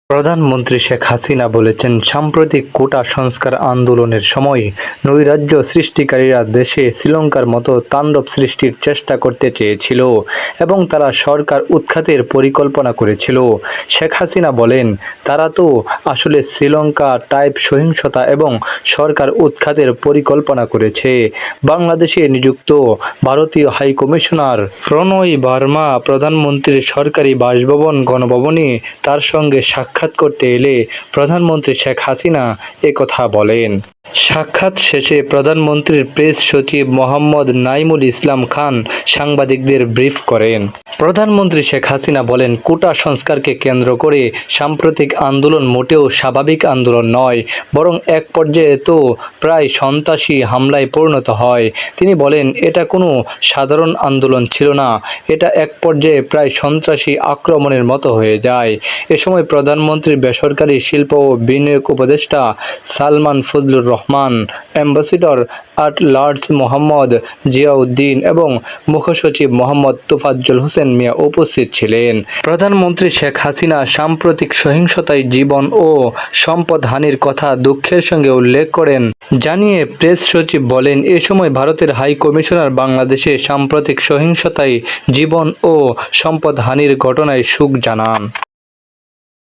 প্রধানমন্ত্রী শেখ হাসিনা বলেছেন, সাম্প্রতিক কোটা সংস্কার আন্দোলনের সময় নৈরাজ্য সৃষ্টিকারীরা দেশে শ্রীলঙ্কার মতো তাণ্ডব সৃষ্টির চেষ্টা করতে চেয়েছিল এবং তারা সরকার উৎখাতের পরিকল্পনা করেছিল। শেখ হাসিনা বলেন, তারা তো আসলে শ্রীলঙ্কা টাইপ সহিংসতা এবং সরকার উৎখাতের পরিকল্পনা করেছে। বাংলাদেশে নিযুক্ত ভারতীয় হাইকমিশনার প্রণয় বার্মা প্রধানমন্ত্রীর সরকারি বাসভবন গণভবনে তার সঙ্গে সাক্ষাৎ করতে এলে প্রধানমন্ত্রী শেখ হাসিনা একথা বলেন। সাক্ষাৎ শেষে প্রধানমন্ত্রীর প্রেস সচিব মোহাম্মদ নাইমুল ইসলাম খান সাংবাদিকদের ব্রিফ করেন। প্রধানমন্ত্রী শেখ হাসিনা বলেন, কোটা সংস্কারকে কেন্দ্র করে সাম্প্রতিক আন্দোলন মোটেও স্বাভাবিক আন্দোলন নয়, বরং এক পর্যায়ে তো প্রায় সন্ত্রাসী হামলায় পরিণত হয়। তিনি বলেন, এটা কোনো সাধারণ আন্দোলন ছিল না, এটা এক পর্যায়ে প্রায় সন্ত্রাসী আক্রমণের মতো হয়ে যায়। এ সময় প্রধানমন্ত্রীর বেসরকারি শিল্প ও বিনিয়োগ উপদেষ্টা Salman Fazlur Rahman, ambassador at large Mohammad Ziauddin এবং মুখ্যসচিব মোহাম্মদ তোফাজ্জল হোসেন মিয়া উপস্থিত ছিলেন। প্রধানমন্ত্রী শেখ হাসিনা সাম্প্রতিক সহিংসতায় জীবন ও সম্পদ হানির কথা দুঃখের সঙ্গে উল্লেখ করেন। জানিয়ে প্রেস সচিব বলেন, এ সময় ভারতের হাই কমিশনার বাংলাদেশে সাম্প্রতিক সহিংসতায় জীবন ও সম্পদ হানির ঘটনায় শোক জানান।